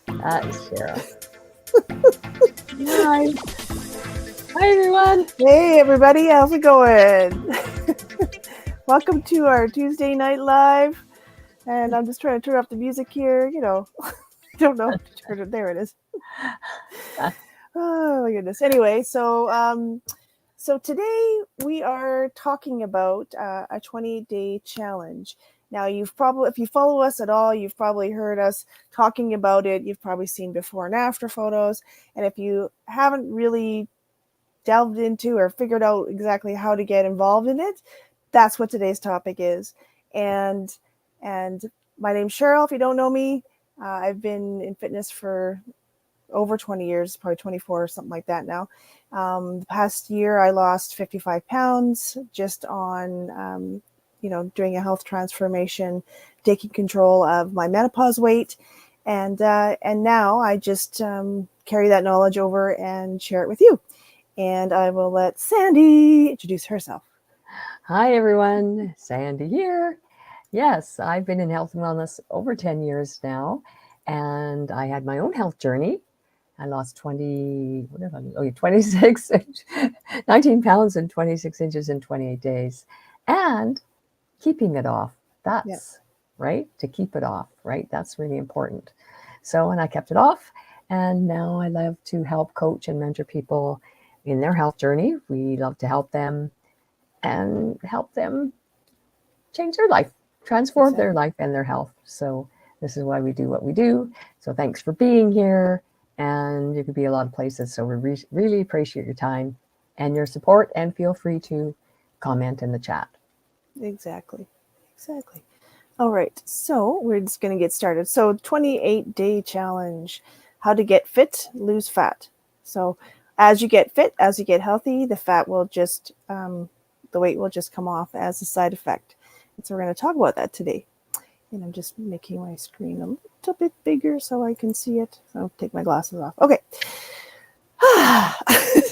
That is Cheryl. Hi. Hi, everyone. Hey, everybody, how's it going? Welcome to our Tuesday night live. And I'm just trying to turn off the music here. I don't know. Turn it. There it is. Oh my goodness. Anyway, so today we are talking about a 20-day challenge. Now, if you follow us at all, you've probably heard us talking about it. You've probably seen before and after photos. And if you haven't really delved into or figured out exactly how to get involved in it, that's what today's topic is. And my name's Cheryl. If you don't know me, I've been in fitness for over 20 years, probably 24 or something like that now. The past year, I lost 55 pounds just on, doing a health transformation, taking control of my menopause weight. And now I just carry that knowledge over and share it with you. And I will let Sandy introduce herself. Hi, everyone. Sandy here. Yes, I've been in health and wellness over 10 years now, and I had my own health journey. I lost 26, 19 pounds and 26 inches in 28 days. And keeping it off, that's right, to keep it off, right? That's really important. So, and I kept it off, and now I love to help coach and mentor people in their health journey. We love to help them and help them change their life, transform their life and their health. So this is why we do what we do. So thanks for being here. And you could be a lot of places. So we really appreciate your time and your support. And feel free to comment in the chat. Exactly. All right. So we're just going to get started. So 28-day challenge, how to get fit, lose fat. So as you get fit, as you get healthy, the fat will just, the weight will just come off as a side effect. And so we're going to talk about that today. And I'm just making my screen a little bit bigger so I can see it. So I'll take my glasses off. Okay.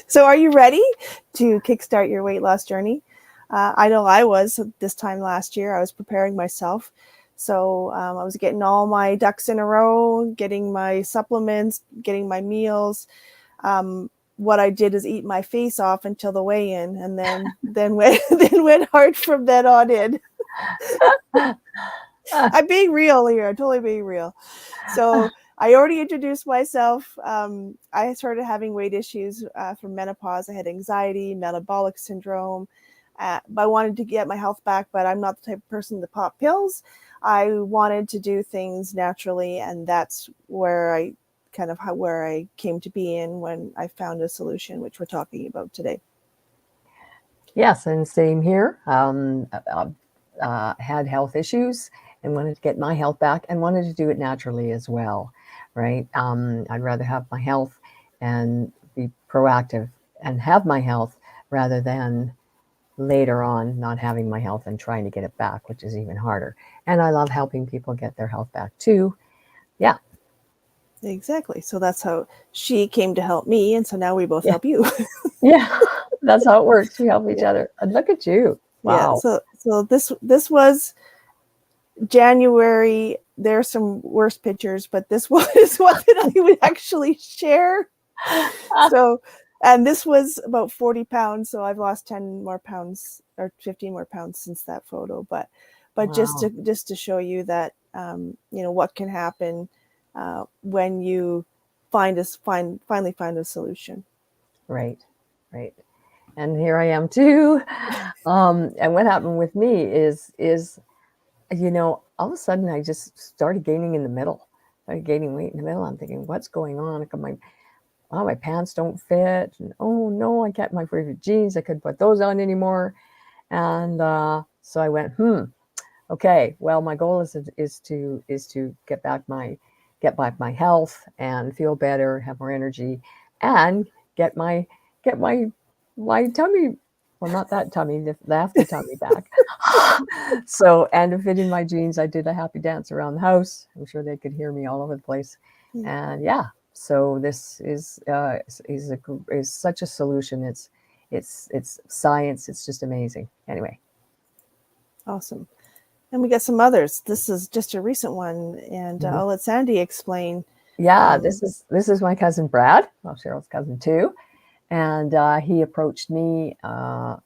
So are you ready to kickstart your weight loss journey? I know I was this time last year. I was preparing myself. So I was getting all my ducks in a row, getting my supplements, getting my meals. What I did is eat my face off until the weigh-in, and then went hard from then on in. I'm being real here. I'm totally being real. So I already introduced myself. I started having weight issues from menopause. I had anxiety, metabolic syndrome. But I wanted to get my health back, but I'm not the type of person to pop pills. I wanted to do things naturally, and that's where I came to be in when I found a solution, which we're talking about today. Yes, and same here. Had health issues and wanted to get my health back and wanted to do it naturally as well, right? I'd rather have my health and be proactive and have my health rather than later on not having my health and trying to get it back, which is even harder. And I love helping people get their health back too. Yeah. Exactly. So that's how she came to help me, and so now we both help you. Yeah, that's how it works. We help each other. And look at you. Wow. Yeah. So this was January. There's some worse pictures, but this one is one that I would actually share. So, and this was about 40 pounds. So I've lost 10 more pounds or 15 more pounds since that photo. But Wow. just to show you that, what can happen when you finally find a solution. Right. And here I am too. And what happened with me is, all of a sudden I just started gaining in the middle. Started gaining weight in the middle. I'm thinking, what's going on? My pants don't fit. And, oh no, I can't my favorite jeans. I couldn't put those on anymore. And so I went, okay. Well, my goal is to get back my health and feel better, have more energy, and get my tummy, well, not that tummy, the after tummy back. So, and to fit in my jeans, I did a happy dance around the house. I'm sure they could hear me all over the place. And yeah, so this is such a solution. It's science. It's just amazing. Anyway. Awesome. And we got some others. This is just a recent one, and I'll let Sandy explain Yeah, this is my cousin Brad. Well, Cheryl's cousin too, and he approached me about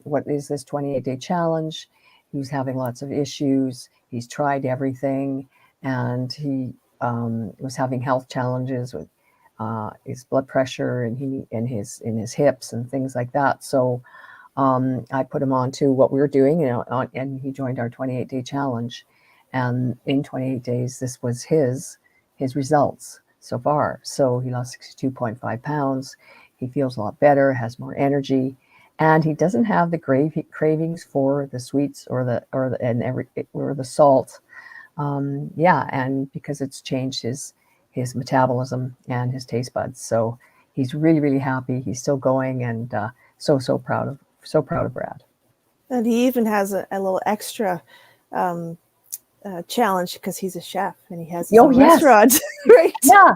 what is this 28-day challenge. He was having lots of issues. He's tried everything, and he was having health challenges with his blood pressure and he in his hips and things like that. So I put him on to what we were doing, and he joined our 28-day challenge. And in 28 days, this was his results so far. So he lost 62.5 pounds. He feels a lot better, has more energy, and he doesn't have the cravings for the sweets or the salt. And because it's changed his metabolism and his taste buds. So he's really, really happy. He's still going, and so proud of Brad. And he even has a little extra challenge because he's a chef and he has his own restaurant, right? Yeah,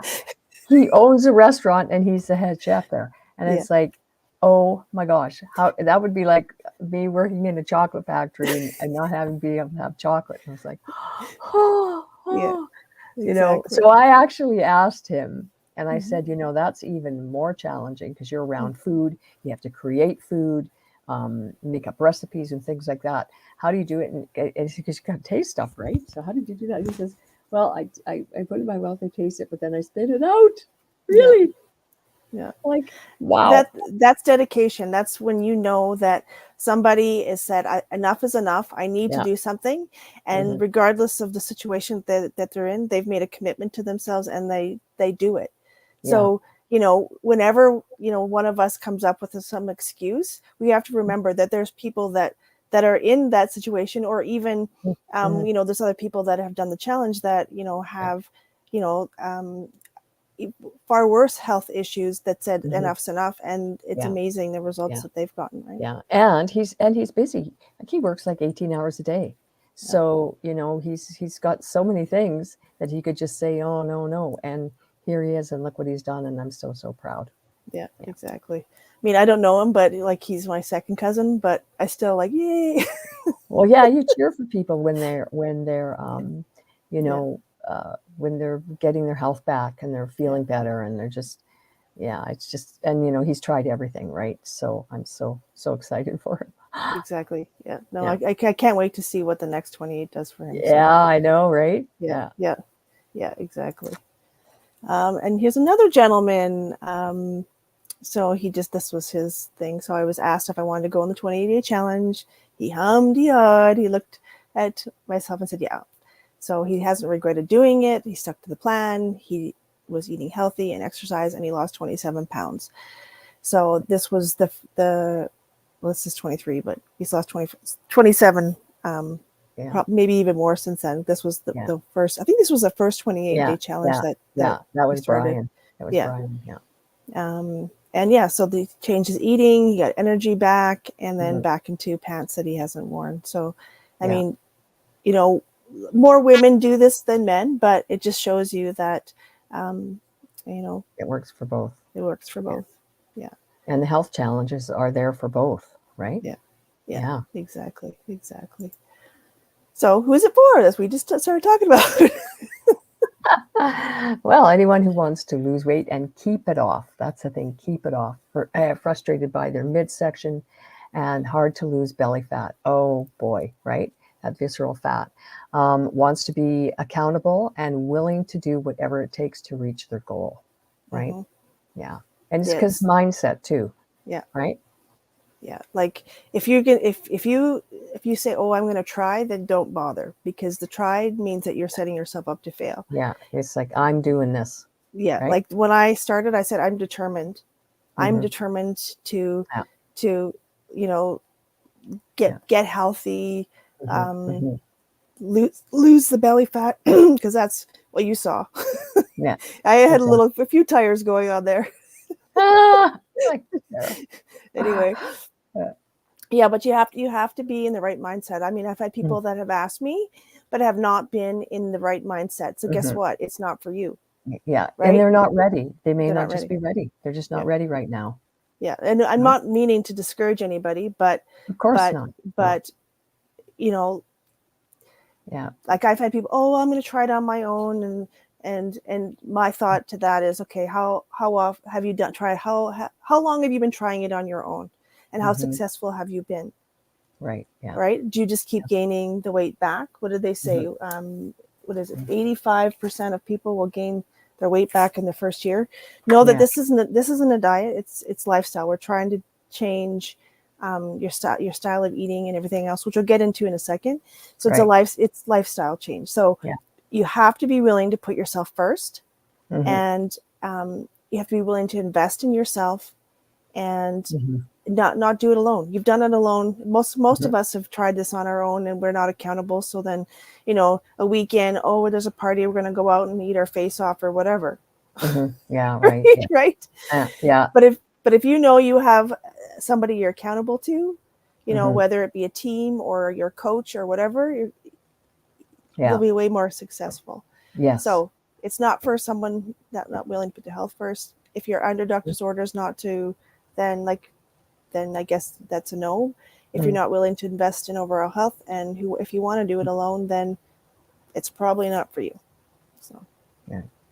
he owns a restaurant and he's the head chef there. And it's like, oh my gosh, how that would be like me working in a chocolate factory and not having be able to have chocolate. And I was like, exactly. So I actually asked him, and I said, that's even more challenging because you're around food. You have to create food, make up recipes and things like that. How do you do it? And because you got to taste stuff, right? So how did you do that? He says, well, I put it in my mouth, I taste it, but then I spit it out. Really? Yeah. Like, wow. That's dedication. That's when you know that somebody has said, enough is enough. I need to do something. And regardless of the situation that they're in, they've made a commitment to themselves and they do it. So, whenever, one of us comes up with some excuse, we have to remember that there's people that are in that situation, or even, there's other people that have done the challenge that, have, far worse health issues that said enough's enough, and it's amazing the results that they've gotten, right? Yeah, and he's busy. Like he works like 18 hours a day. So, he's got so many things that he could just say, oh, no. And here he is, and look what he's done. And I'm so proud. Yeah, exactly. I mean, I don't know him, but like he's my second cousin, but I still like, yay. Well, yeah, you cheer for people when they're when they're getting their health back and they're feeling better, and they're just, it's just, and he's tried everything, right? So I'm so excited for him. Exactly. Yeah. No, I can't wait to see what the next 28 does for him. Yeah, so. I know, right? Yeah, exactly. And here's another gentleman. So this was his thing. So I was asked if I wanted to go on the 28-day challenge. He hummed, he hawed, he looked at myself and said, yeah. So he hasn't regretted doing it. He stuck to the plan. He was eating healthy and exercise, and he lost 27 pounds. So this was this is 23, but he's lost 27, maybe even more since then. This was the first, I think this was the first 28-day challenge that was started. Brian. That was Brian, yeah. And so he changed his eating, he got energy back, and then back into pants that he hasn't worn. So, I mean, more women do this than men, but it just shows you that, it works for both. It works for both. Yeah. And the health challenges are there for both, right? Yeah. Exactly. So who is it for? As we just started talking about. Well, anyone who wants to lose weight and keep it off. That's the thing, keep it off. Frustrated by their midsection and hard to lose belly fat. Oh boy, right? That visceral fat. Wants to be accountable and willing to do whatever it takes to reach their goal, right? Yeah. And it's because mindset too. Yeah. Right? Yeah. Like if you say, oh, I'm going to try, then don't bother, because the try means that you're setting yourself up to fail. Yeah. It's like, I'm doing this. Yeah. Right? Like when I started, I said, I'm determined. I'm determined to get healthy, lose the belly fat, because that's what you saw. Yeah. I had a few tires going on there. Anyway. Yeah, but you have to be in the right mindset. I mean, I've had people that have asked me, but have not been in the right mindset. So guess what? It's not for you. Yeah. Right? And they're not ready. They may not just be ready. They're just not ready right now. Yeah. And I'm not meaning to discourage anybody, but of course not. But like I've had people, oh, I'm going to try it on my own, and And my thought to that is, okay, how often have you tried, how long have you been trying it on your own, and how successful have you been? Right. Yeah. Right? Do you just keep gaining the weight back? What did they say? What is it? 85% of people will gain their weight back in the first year. Know that this isn't a diet. It's lifestyle. We're trying to change your style of eating and everything else, which we'll get into in a second. So it's lifestyle change. So you have to be willing to put yourself first, and you have to be willing to invest in yourself, and not do it alone. You've done it alone. Most of us have tried this on our own, and we're not accountable. So then, a weekend, oh, there's a party, we're going to go out and eat our face off or whatever. Yeah. Right. Right. Yeah. But if you have somebody you're accountable to, whether it be a team or your coach or whatever, you'll be way more successful. Yes. So it's not for someone not willing to put the health first. If you're under doctor's orders not to, then I guess that's a no. If you're not willing to invest in overall health, and if you want to do it alone, then it's probably not for you. So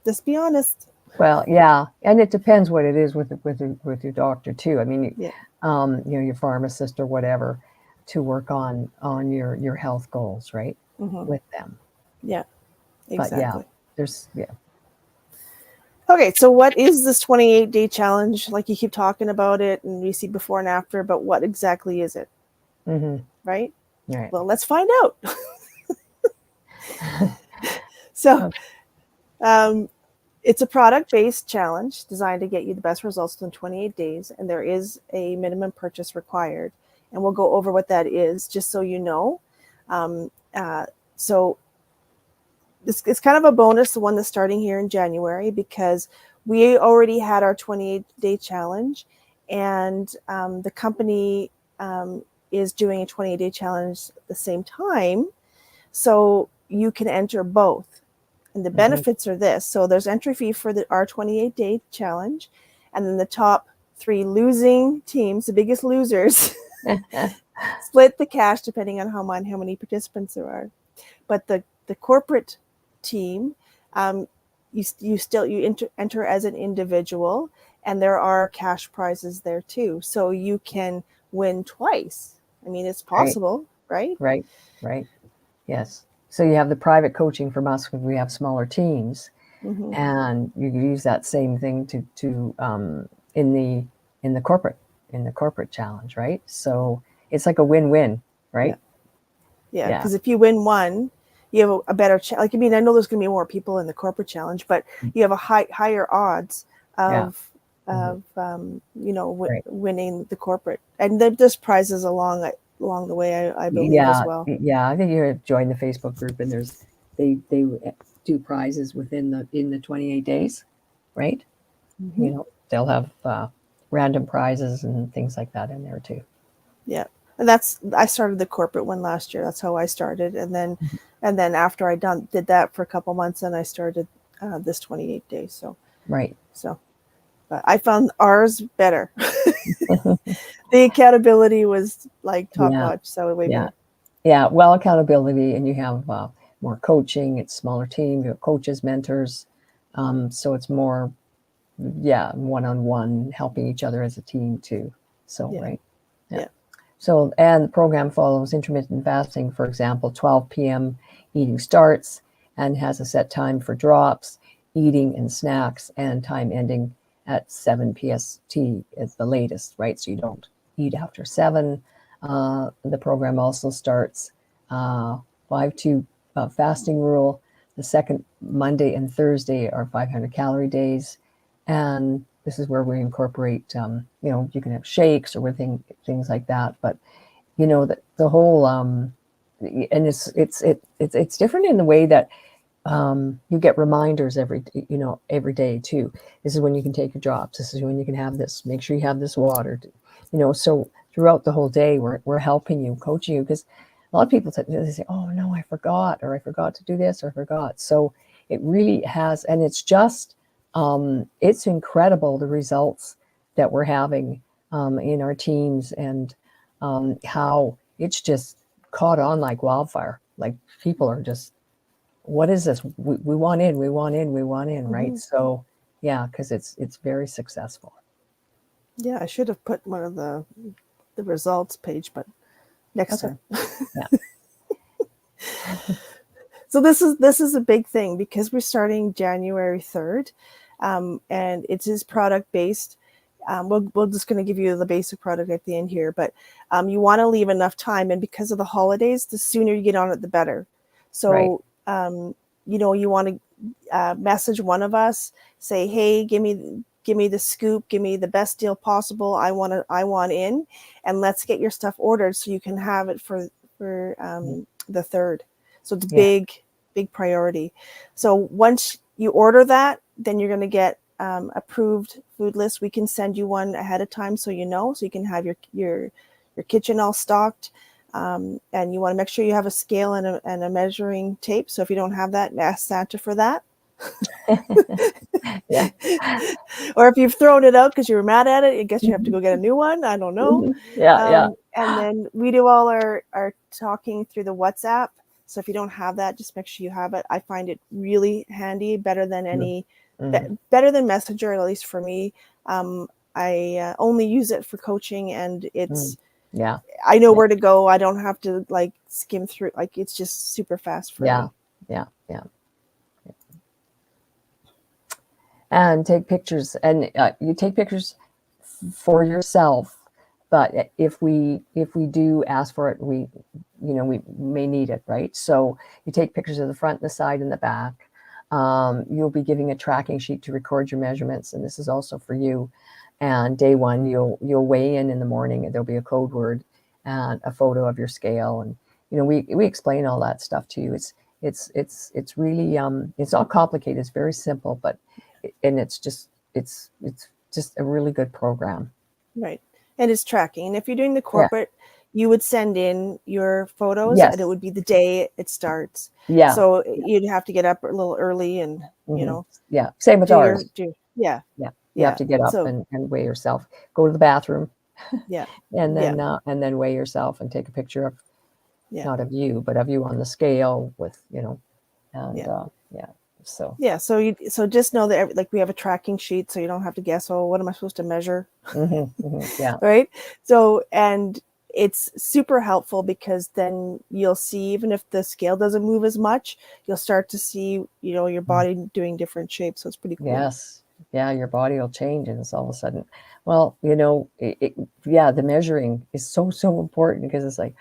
just be honest. Well, yeah, and it depends what it is with your doctor too. I mean, your pharmacist or whatever, to work on your health goals, right? With them. Yeah, exactly. But Okay, so what is this 28-day challenge? Like, you keep talking about it, and we see before and after, but what exactly is it? Right? Right. Well, let's find out. So, it's a product-based challenge designed to get you the best results in 28 days, and there is a minimum purchase required. And we'll go over what that is, just so you know. So it's kind of a bonus, the one that's starting here in January, because we already had our 28-day challenge, and the company is doing a 28-day challenge at the same time. So you can enter both. And the benefits are this. So there's entry fee for our 28-day challenge, and then the top 3 losing teams, the biggest losers, split the cash depending on how many participants there are. But the corporate team, you enter as an individual, and there are cash prizes there too. So you can win twice. I mean, it's possible, right? Right. Yes. So you have the private coaching from us when we have smaller teams, and you can use that same thing to in the corporate challenge, right? So it's like a win-win, right? Yeah. Because if you win one, you have a better chance. Like, I mean, I know there's going to be more people in the corporate challenge, but you have a higher odds of winning the corporate. And there's prizes along the way, I believe, as well. Yeah, I think you join the Facebook group, and they do prizes in the 28 days, right? They'll have random prizes and things like that in there too. Yeah. And I started the corporate one last year. That's how I started. And then after I did that for a couple months, and I started this 28 days. So, but I found ours better. The accountability was like top notch. So way better. Yeah. Well, accountability, and you have more coaching. It's smaller team. You have coaches, mentors. So it's more, one-on-one, helping each other as a team too. So, right. Yeah. So, and the program follows intermittent fasting. For example, 12 p.m. eating starts and has a set time for drops, eating and snacks, and time ending at 7 PST is the latest, right? So you don't eat after 7. The program also starts 5-2 fasting rule. The second Monday and Thursday are 500 calorie days. And this is where we incorporate, you can have shakes or things like that. But, the whole, and it's different in the way that you get reminders every day too. This is when you can take your drops. This is when you can have this. Make sure you have this water. So throughout the whole day, we're helping you, coaching you, because a lot of people they say, "Oh no, I forgot," or "I forgot to do this," or "I forgot." So it really has, and it's just, it's incredible the results that we're having in our teams, and how it's just caught on like wildfire. Like, people are just what is this? We want in, we want in, we want in, right? Mm-hmm. So yeah, because it's very successful. Yeah, I should have put one of the results page, but next time. Yeah. So this is a big thing because we're starting January 3rd, and it is product based. We're just going to give you the basic product at the end here, but you want to leave enough time, and because of the holidays, the sooner you get on it, the better. So you want to message one of us, say, hey, give me the scoop, give me the best deal possible. I want in, and let's get your stuff ordered so you can have it for the 3rd. So it's big priority. So once you order that, then you're going to get approved food list. We can send you one ahead of time so you can have your kitchen all stocked. And you want to make sure you have a scale and a measuring tape. So if you don't have that, ask Santa for that. Yeah. Or if you've thrown it out because you were mad at it, I guess you have to go get a new one. I don't know. Yeah. And then we do all our talking through the WhatsApp. So if you don't have that, just make sure you have it. I find it really handy, better than better than Messenger, at least for me. I only use it for coaching, and it's I know where to go. I don't have to like skim through. Like it's just super fast for me. Yeah. And take pictures, and you take pictures for yourself. But if we do ask for it, we may need it, right? So you take pictures of the front, the side, and the back. You'll be giving a tracking sheet to record your measurements, and this is also for you. And day one, you'll weigh in the morning, and there'll be a code word and a photo of your scale, and we explain all that stuff to you. It's really it's not complicated. It's very simple, and it's just a really good program. Right. And it's tracking. And if you're doing the corporate, you would send in your photos, and it would be the day it starts. Yeah. So you'd have to get up a little early, and same with ours. You have to get up and weigh yourself. Go to the bathroom. And then weigh yourself and take a picture of not of you, but of you on the scale with So so just know that like we have a tracking sheet, so you don't have to guess, oh, what am I supposed to measure? Right. So, and it's super helpful because then you'll see, even if the scale doesn't move as much, you'll start to see your body doing different shapes. So it's pretty cool. Yes. Yeah, your body will change, and it's all of a sudden, well, the measuring is so important, because it's like,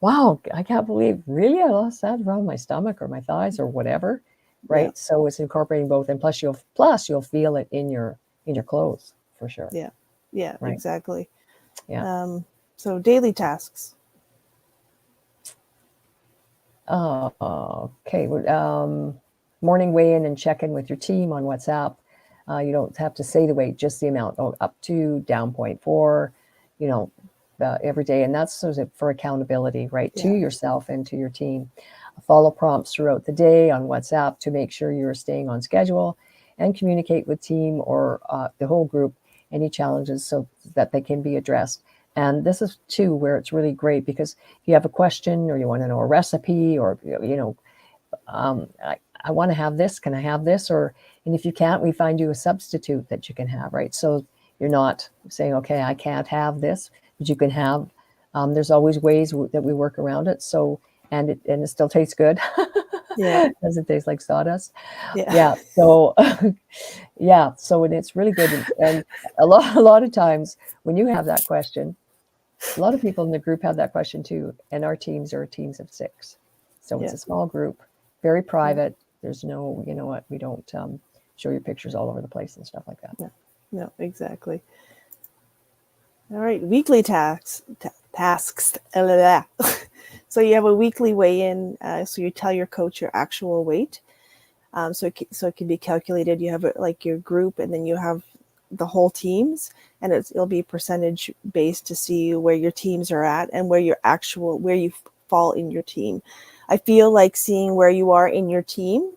wow, I can't believe really I lost that around my stomach or my thighs or whatever. Right. So it's incorporating both, and plus you'll feel it in your clothes for sure. Yeah, right. Exactly. Yeah. So daily tasks. Okay. Morning weigh-in and check-in with your team on WhatsApp. You don't have to say the weight, just the amount. Up to, down 0.4, every day, and that's for accountability, right, to yourself and to your team. Follow prompts throughout the day on WhatsApp to make sure you're staying on schedule, and communicate with team or the whole group any challenges so that they can be addressed. And this is too where it's really great, because if you have a question or you want to know a recipe, or I want to have this, can I have this? And if you can't, we find you a substitute that you can have, right? So you're not saying, okay, I can't have this, but you can have. There's always ways that we work around it. So and it still tastes good. Does it taste like sawdust? So so and it's really good. And a lot of times when you have that question, a lot of people in the group have that question too. And our teams are teams of 6, so it's a small group, very private. There's no, we don't show your pictures all over the place and stuff like that. No, exactly. All right, weekly tasks. So you have a weekly weigh-in. So you tell your coach your actual weight. So it can be calculated. You have like your group, and then you have the whole teams, and it'll be percentage based to see where your teams are at and where you fall in your team. I feel like seeing where you are in your team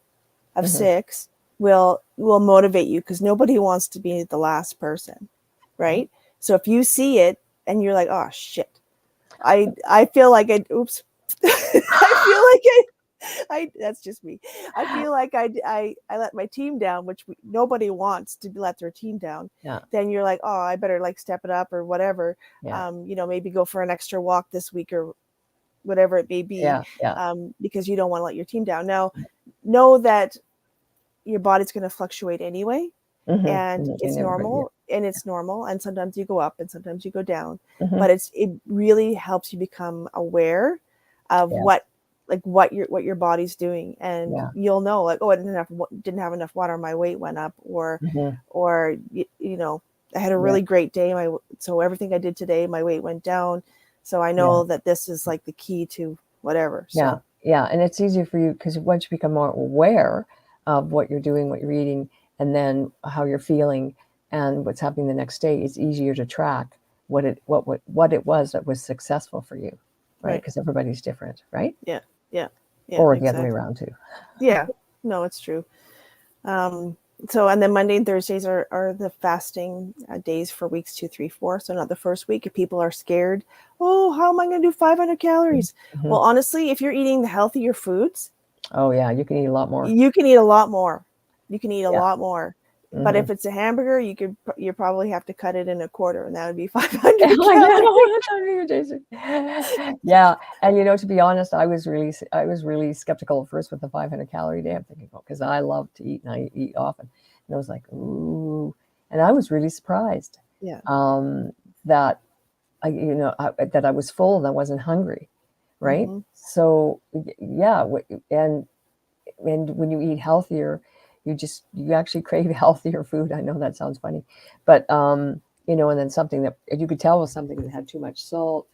of 6 will motivate you, because nobody wants to be the last person, right? So if you see it and you're like, oh shit, I feel like oops. I That's just me. I feel like I let my team down, which nobody wants to let their team down. Yeah. Then you're like, oh, I better like step it up or whatever. Yeah. Maybe go for an extra walk this week or whatever it may be. Yeah. Yeah. Because you don't want to let your team down. Now, know that your body's going to fluctuate anyway, and it's normal, and sometimes you go up and sometimes you go down, but it really helps you become aware of what your body's doing, and you'll know, like, oh, I didn't have enough water, my weight went up, or I had a really great day, so everything I did today, my weight went down, so I know that this is like the key to whatever. So and it's easier for you because once you become more aware of what you're doing, what you're eating, and then how you're feeling and what's happening the next day, it's easier to track what it was that was successful for you, right? Because everybody's different, right? Yeah, or the other way around too. Yeah, no, it's true. So, and then Monday and Thursdays are the fasting days for weeks 2, 3, 4. So not the first week. If people are scared, oh, how am I going to do 500 calories? Well, honestly, if you're eating the healthier foods, oh yeah, you can eat a lot more. You can eat a lot more. Lot more. But if it's a hamburger, you probably have to cut it in a quarter, and that would be 500 calories. Yeah, and to be honest, I was really skeptical at first with the 500 calorie day. I'm thinking, because I love to eat and I eat often, and I was like, ooh, and I was really surprised. Yeah. That that I was full and I wasn't hungry, right? So yeah, and when you eat healthier, you actually crave healthier food. I know that sounds funny, but and then something that you could tell was something that had too much salt,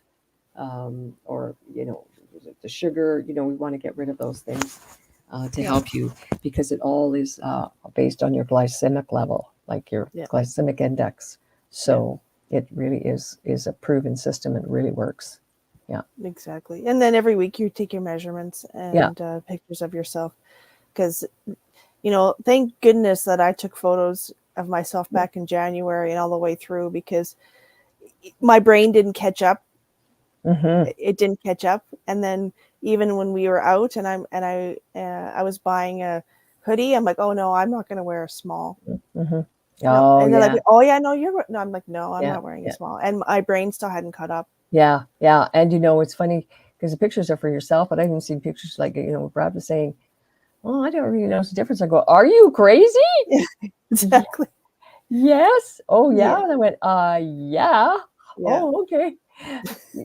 or the sugar. We want to get rid of those things to help you, because it all is based on your glycemic level, like your glycemic index. So it really is a proven system. It really works. Yeah, exactly. And then every week you take your measurements and pictures of yourself, because thank goodness that I took photos of myself back in January and all the way through, because my brain didn't catch up. It didn't catch up. And then even when we were out and I was buying a hoodie, I'm like, oh no, I'm not going to wear a small. Oh, and they're yeah. like, oh yeah, no, no. I'm like, no, I'm not wearing a small. And my brain still hadn't caught up. Yeah. And it's funny because the pictures are for yourself, but I didn't see pictures like, Brad was saying, oh, I don't really notice the difference. I go, are you crazy? Exactly. Yes. Oh, yeah. And I went, yeah. Oh, okay.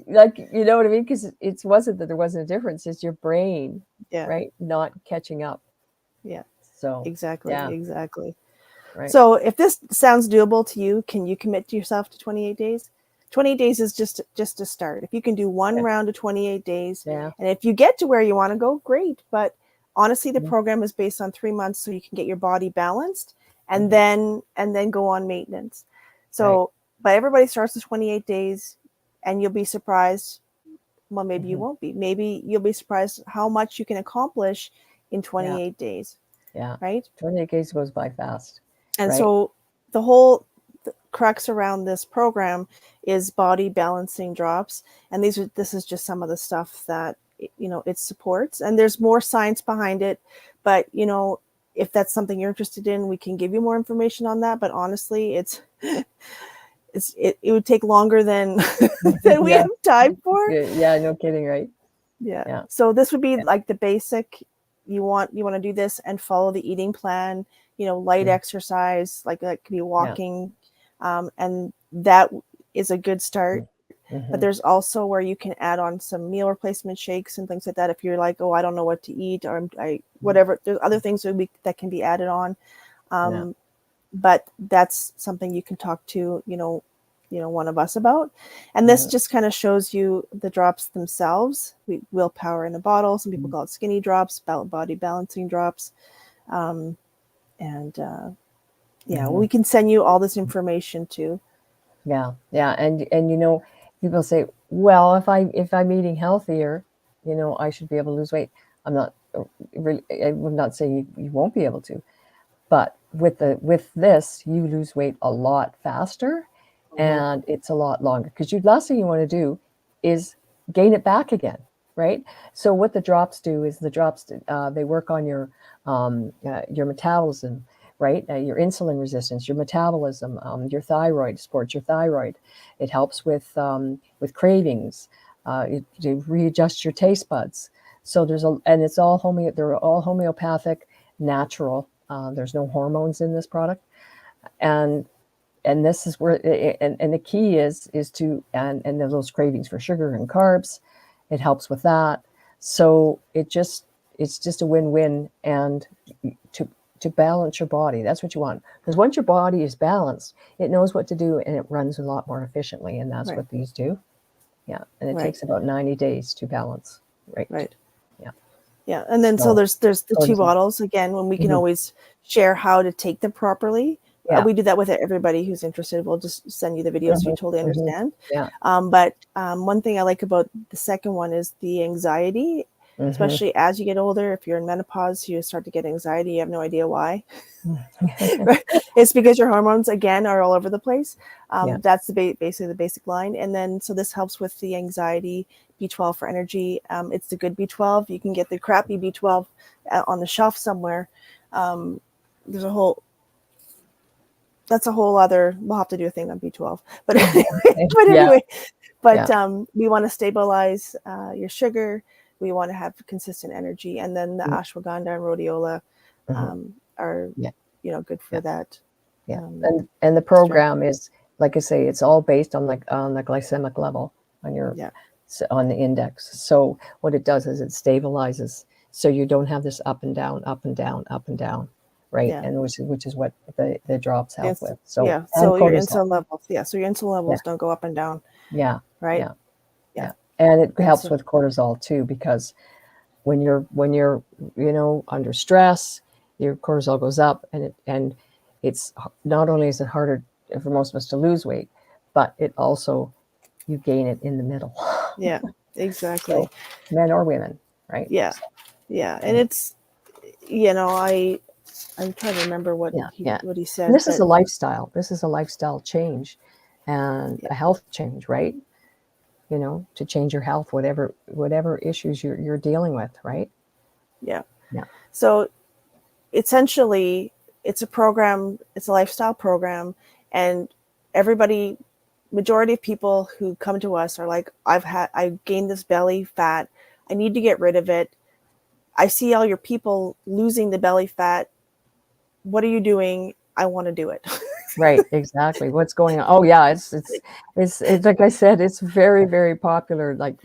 Like, you know what I mean? Because it wasn't that there wasn't a difference. It's your brain, right? Not catching up. Yeah. So exactly. Right. So if this sounds doable to you, can you commit to yourself to 28 days? 28 days is just a start. If you can do one round of 28 days, and if you get to where you want to go, great. But honestly, the program is based on 3 months, so you can get your body balanced and then go on maintenance. So, but everybody starts with 28 days, and you'll be surprised. Well, maybe you won't be. Maybe you'll be surprised how much you can accomplish in 28 days. Yeah. Right? 28 days goes by fast. And so the whole crux around this program is body balancing drops. And this is just some of the stuff that, it supports. And there's more science behind it. But, if that's something you're interested in, we can give you more information on that. But honestly, it would take longer than we have time for. Yeah, no kidding, right? Yeah. So this would be like the basic. You want to do this and follow the eating plan, light exercise, like that could be walking. And that is a good start. But there's also where you can add on some meal replacement shakes and things like that. If you're like, oh, I don't know what to eat, or whatever, there's other things that can be added on. But that's something you can talk to, one of us about. And this just kind of shows you the drops themselves. Willpower in a bottle. Some people call it skinny drops, body balancing drops. We can send you all this information too. Yeah. And people say, well, if I'm eating healthier, I should be able to lose weight. I'm not saying you won't be able to, but with this, you lose weight a lot faster, and it's a lot longer, because last thing you want to do is gain it back again, right? So what the drops do is the drops, they work on your metabolism, right? Your insulin resistance, your metabolism, your thyroid, supports your thyroid. It helps with cravings. It readjusts your taste buds. So and it's all they're all homeopathic, natural. There's no hormones in this product, and this is where, and the key is to, and those cravings for sugar and carbs, it helps with that. So it's just a win-win, and to balance your body. That's what you want, because once your body is balanced, it knows what to do and it runs a lot more efficiently, and that's what these do. Yeah, and it takes about 90 days to balance. Right. Yeah, and then so there's the 2 bottles again, when we can always share how to take them properly. We do that with everybody who's interested. We'll just send you the video so you totally understand. Yeah. But one thing I like about the second one is the anxiety, especially as you get older. If you're in menopause, you start to get anxiety. You have no idea why. It's because your hormones, again, are all over the place. That's basically the basic line. And then, so this helps with the anxiety. B12 for energy. It's the good B12. You can get the crappy B12 on the shelf somewhere. There's a whole... That's a whole other, we'll have to do a thing on B12, but anyway, we want to stabilize your sugar. We want to have consistent energy. And then the ashwagandha and rhodiola are, good for that. Yeah. And the program is, like I say, it's all based on the glycemic level on your, on the index. So what it does is it stabilizes. So you don't have this up and down, up and down, up and down. Right. Yeah. And which is what the drops help with. So so your insulin levels, so your insulin levels don't go up and down. Yeah. Right. Yeah. And it helps with cortisol too, because when you're under stress, your cortisol goes up, and it's not only is it harder for most of us to lose weight, but it also, you gain it in the middle. Yeah, exactly. So, men or women, right? Yeah. Yeah. And it's, I'm trying to remember what he said. And this is a lifestyle. This is a lifestyle change, and a health change, right? To change your health, whatever issues you're dealing with, right? Yeah. Yeah. So essentially, it's a program. It's a lifestyle program, and majority of people who come to us are like, I've gained this belly fat. I need to get rid of it. I see all your people losing the belly fat. What are you doing? I want to do it. Right, exactly. What's going on? Oh yeah, it's like I said, it's very, very popular. Like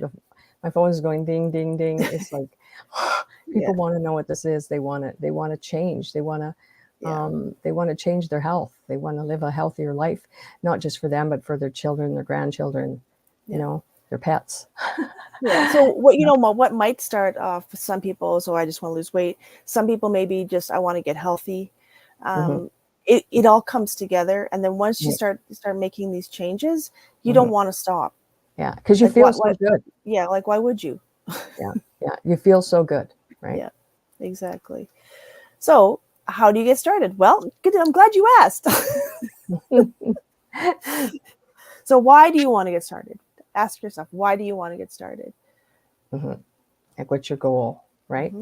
my phone is going ding, ding, ding. It's like people want to know what this is. They want to change. They want to change their health. They want to live a healthier life, not just for them, but for their children, their grandchildren, their pets. So what might start off with some people, so I just want to lose weight. Some people maybe just, I want to get healthy. It all comes together, and then once you start making these changes, you don't want to stop. Yeah, because you feel so good. Yeah, like why would you? Yeah, you feel so good, right? Yeah, exactly. So how do you get started? Well, good. I'm glad you asked. So why do you want to get started? Ask yourself, why do you want to get started? Like, what's your goal, right?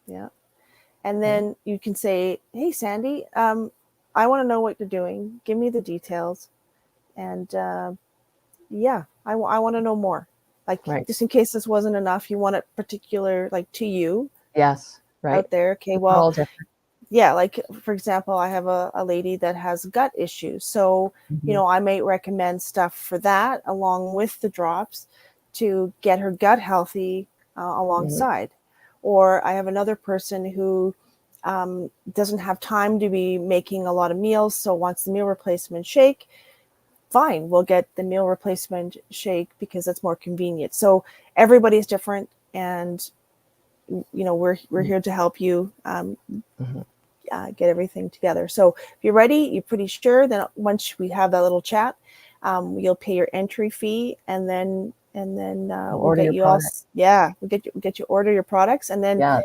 Yeah. And then you can say, hey, Sandy, I want to know what you're doing. Give me the details. And I want to know more. Like, just in case this wasn't enough, you want it particular, like, to you. Yes, right. Out there. Okay, well, yeah, like, for example, I have a lady that has gut issues. So, I might recommend stuff for that along with the drops to get her gut healthy alongside. Or I have another person who doesn't have time to be making a lot of meals, so wants the meal replacement shake. Fine, we'll get the meal replacement shake because that's more convenient. So everybody's different, and we're here to help you get everything together. So if you're ready, you're pretty sure, then once we have that little chat, you'll pay your entry fee, and then we'll get you all. Yeah, we'll get you order your products, and then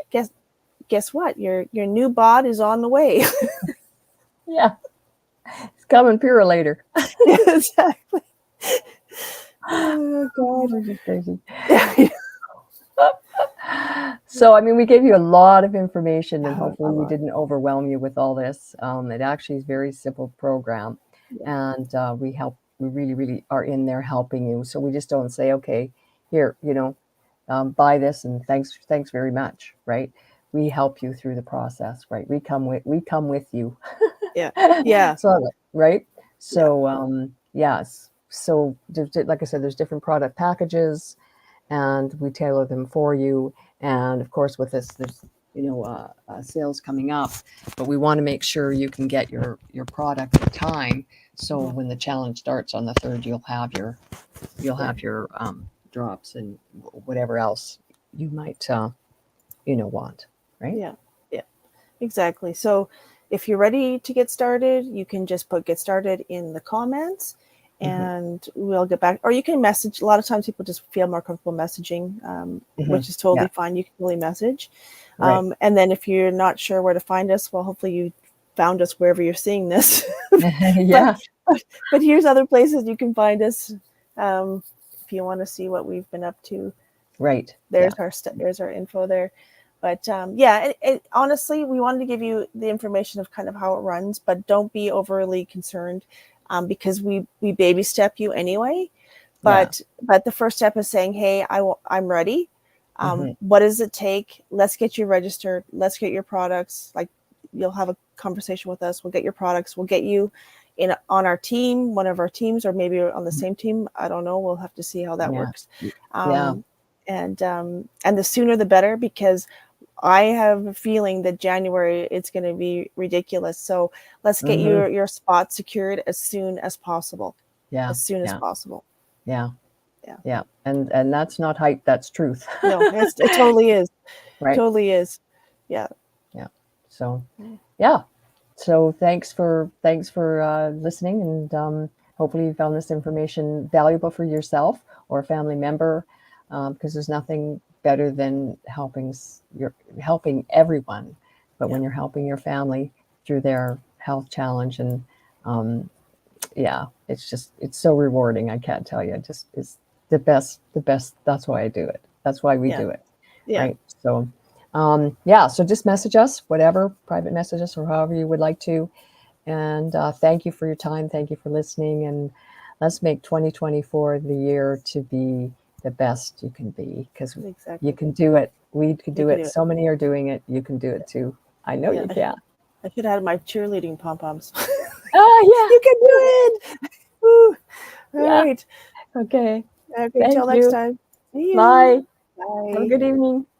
guess what? Your new bod is on the way. Yeah, it's coming Purolator. Exactly. Oh God, this is crazy. Yeah. So, I mean, we gave you a lot of information, and A hopefully we lot. didn't overwhelm you with all this. It actually is a very simple program, Yeah. and we really, really are in there helping you. So we just don't say, okay, here, buy this and thanks very much, right? We help you through the process, right? We come with you. Yeah. Yeah. So, right? Yeah. So, yes. So, like I said, there's different product packages, and we tailor them for you. And of course, with this, there's sales coming up, but we want to make sure you can get your product in time. So when the challenge starts on the 3rd, you'll have your drops and whatever else you might want, right? Yeah. Yeah. Exactly. So if you're ready to get started, you can just put get started in the comments Mm-hmm. and we'll get back. Or you can message. A lot of times people just feel more comfortable messaging, Mm-hmm. which is totally Yeah, fine. You can really message. right. And then if you're not sure where to find us, well, hopefully you found us wherever you're seeing this. but, Yeah, but here's other places you can find us. If you want to see what we've been up to, right. Yeah, there's our info there. But yeah, honestly, we wanted to give you the information of kind of how it runs, but don't be overly concerned because we baby step you anyway. yeah. But the first step is saying, hey, I'm ready. Mm-hmm. What does it take? Let's get you registered. Let's get your products. Like you'll have a conversation with us. We'll get your products. We'll get you on our team, one of our teams, or maybe on the same team. I don't know. We'll have to see how that Yeah, works. yeah. And the sooner the better, because I have a feeling that January it's going to be ridiculous. So let's get Mm-hmm. your spot secured as soon as possible. Yeah, As soon as yeah, possible. yeah, Yeah. yeah. And that's not hype, that's truth. No, it totally is. Right. Totally is. Yeah. Yeah. So, yeah. So thanks for listening, and hopefully you found this information valuable for yourself or a family member, because there's nothing better than helping everyone, but Yeah. when you're helping your family through their health challenge, and um, yeah, it's so rewarding. I can't tell you. It just is the best. That's why I do it. That's why we Yeah. do it. Yeah. Right. So, yeah, so just message us, whatever, private message us or however you would like to. And thank you for your time. Thank you for listening. And let's make 2024 the year to be the best you can be, because you Exactly. can do it. We could You do can it. do it. So many are doing it. You can do it too. I know Yeah. you can. I should have had my cheerleading pom poms. Oh, You can do it. Woo. All yeah. Yeah. right. Okay. Okay. Thank Till next you. time. See Bye. you. Have a Bye. good evening.